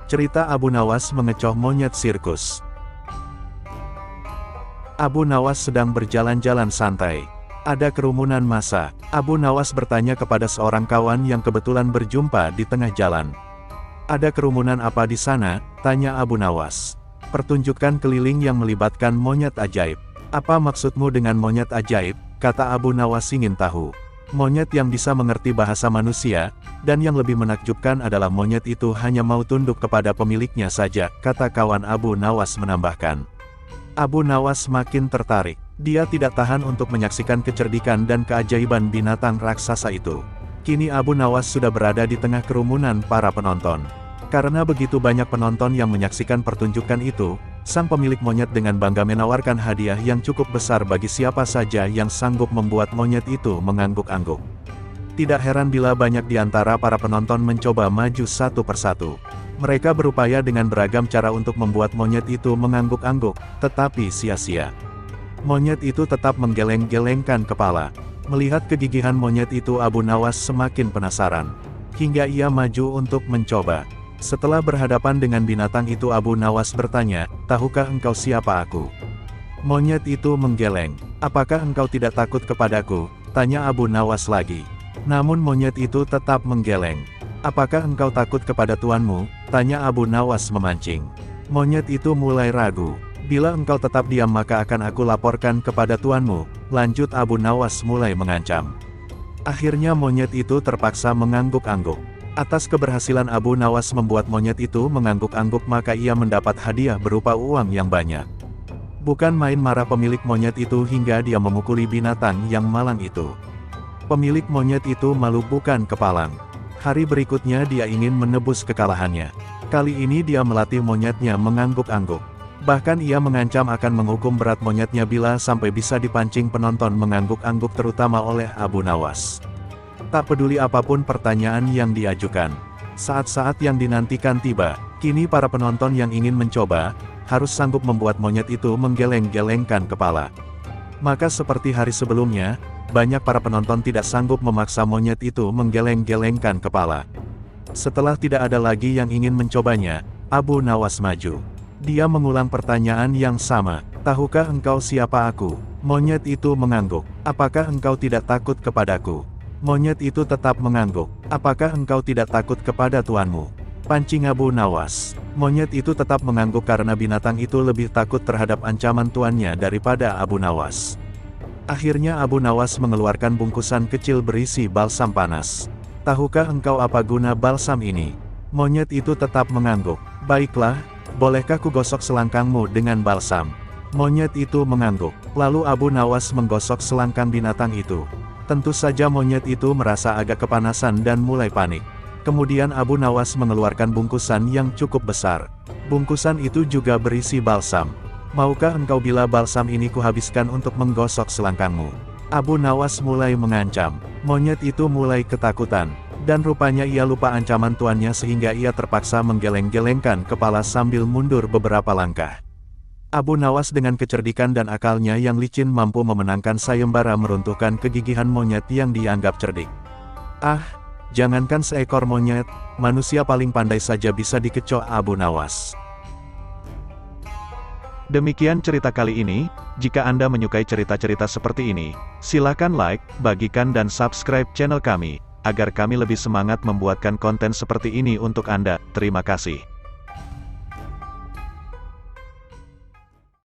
Cerita Abu Nawas mengecoh monyet sirkus. Abu Nawas sedang berjalan-jalan santai. Ada kerumunan massa. Abu Nawas bertanya kepada seorang kawan yang kebetulan berjumpa di tengah jalan. "Ada kerumunan apa di sana?" tanya Abu Nawas. "Pertunjukan keliling yang melibatkan monyet ajaib." "Apa maksudmu dengan monyet ajaib?" kata Abu Nawas ingin tahu. "Monyet yang bisa mengerti bahasa manusia, dan yang lebih menakjubkan adalah monyet itu hanya mau tunduk kepada pemiliknya saja," kata kawan Abu Nawas menambahkan. Abu Nawas makin tertarik. Dia tidak tahan untuk menyaksikan kecerdikan dan keajaiban binatang raksasa itu. Kini Abu Nawas sudah berada di tengah kerumunan para penonton. Karena begitu banyak penonton yang menyaksikan pertunjukan itu, sang pemilik monyet dengan bangga menawarkan hadiah yang cukup besar bagi siapa saja yang sanggup membuat monyet itu mengangguk-angguk. Tidak heran bila banyak di antara para penonton mencoba maju satu persatu. Mereka berupaya dengan beragam cara untuk membuat monyet itu mengangguk-angguk, tetapi sia-sia. Monyet itu tetap menggeleng-gelengkan kepala. Melihat kegigihan monyet itu, Abu Nawas semakin penasaran. Hingga ia maju untuk mencoba. Setelah berhadapan dengan binatang itu, Abu Nawas bertanya, "Tahukah engkau siapa aku?" Monyet itu menggeleng. "Apakah engkau tidak takut kepadaku?" tanya Abu Nawas lagi. Namun monyet itu tetap menggeleng. "Apakah engkau takut kepada tuanmu?" tanya Abu Nawas memancing. Monyet itu mulai ragu. "Bila engkau tetap diam maka akan aku laporkan kepada tuanmu," lanjut Abu Nawas mulai mengancam. Akhirnya monyet itu terpaksa mengangguk-angguk. Atas keberhasilan Abu Nawas membuat monyet itu mengangguk-angguk, maka ia mendapat hadiah berupa uang yang banyak. Bukan main marah pemilik monyet itu hingga dia memukuli binatang yang malang itu. Pemilik monyet itu malu bukan kepalang. Hari berikutnya dia ingin menebus kekalahannya. Kali ini dia melatih monyetnya mengangguk-angguk. Bahkan ia mengancam akan menghukum berat monyetnya bila sampai bisa dipancing penonton mengangguk-angguk, terutama oleh Abu Nawas. Tak peduli apapun pertanyaan yang diajukan. Saat-saat yang dinantikan tiba. Kini para penonton yang ingin mencoba, harus sanggup membuat monyet itu menggeleng-gelengkan kepala. Maka seperti hari sebelumnya, banyak para penonton tidak sanggup memaksa monyet itu menggeleng-gelengkan kepala. Setelah tidak ada lagi yang ingin mencobanya, Abu Nawas maju. Dia mengulang pertanyaan yang sama. "Tahukah engkau siapa aku?" Monyet itu mengangguk. "Apakah engkau tidak takut kepadaku?" Monyet itu tetap mengangguk. "Apakah engkau tidak takut kepada tuanmu?" Pancing Abu Nawas. Monyet itu tetap mengangguk karena binatang itu lebih takut terhadap ancaman tuannya daripada Abu Nawas. Akhirnya Abu Nawas mengeluarkan bungkusan kecil berisi balsam panas. "Tahukah engkau apa guna balsam ini?" Monyet itu tetap mengangguk. "Baiklah, bolehkah ku gosok selangkangmu dengan balsam?" Monyet itu mengangguk. Lalu Abu Nawas menggosok selangkang binatang itu. Tentu saja monyet itu merasa agak kepanasan dan mulai panik. Kemudian Abu Nawas mengeluarkan bungkusan yang cukup besar. Bungkusan itu juga berisi balsam. "Maukah engkau bila balsam ini kuhabiskan untuk menggosok selangkangmu?" Abu Nawas mulai mengancam. Monyet itu mulai ketakutan. Dan rupanya ia lupa ancaman tuannya sehingga ia terpaksa menggeleng-gelengkan kepala sambil mundur beberapa langkah. Abu Nawas dengan kecerdikan dan akalnya yang licin mampu memenangkan sayembara meruntuhkan kegigihan monyet yang dianggap cerdik. Jangankan seekor monyet, manusia paling pandai saja bisa dikecoh Abu Nawas. Demikian cerita kali ini. Jika Anda menyukai cerita-cerita seperti ini, silakan like, bagikan dan subscribe channel kami, agar kami lebih semangat membuatkan konten seperti ini untuk Anda. Terima kasih.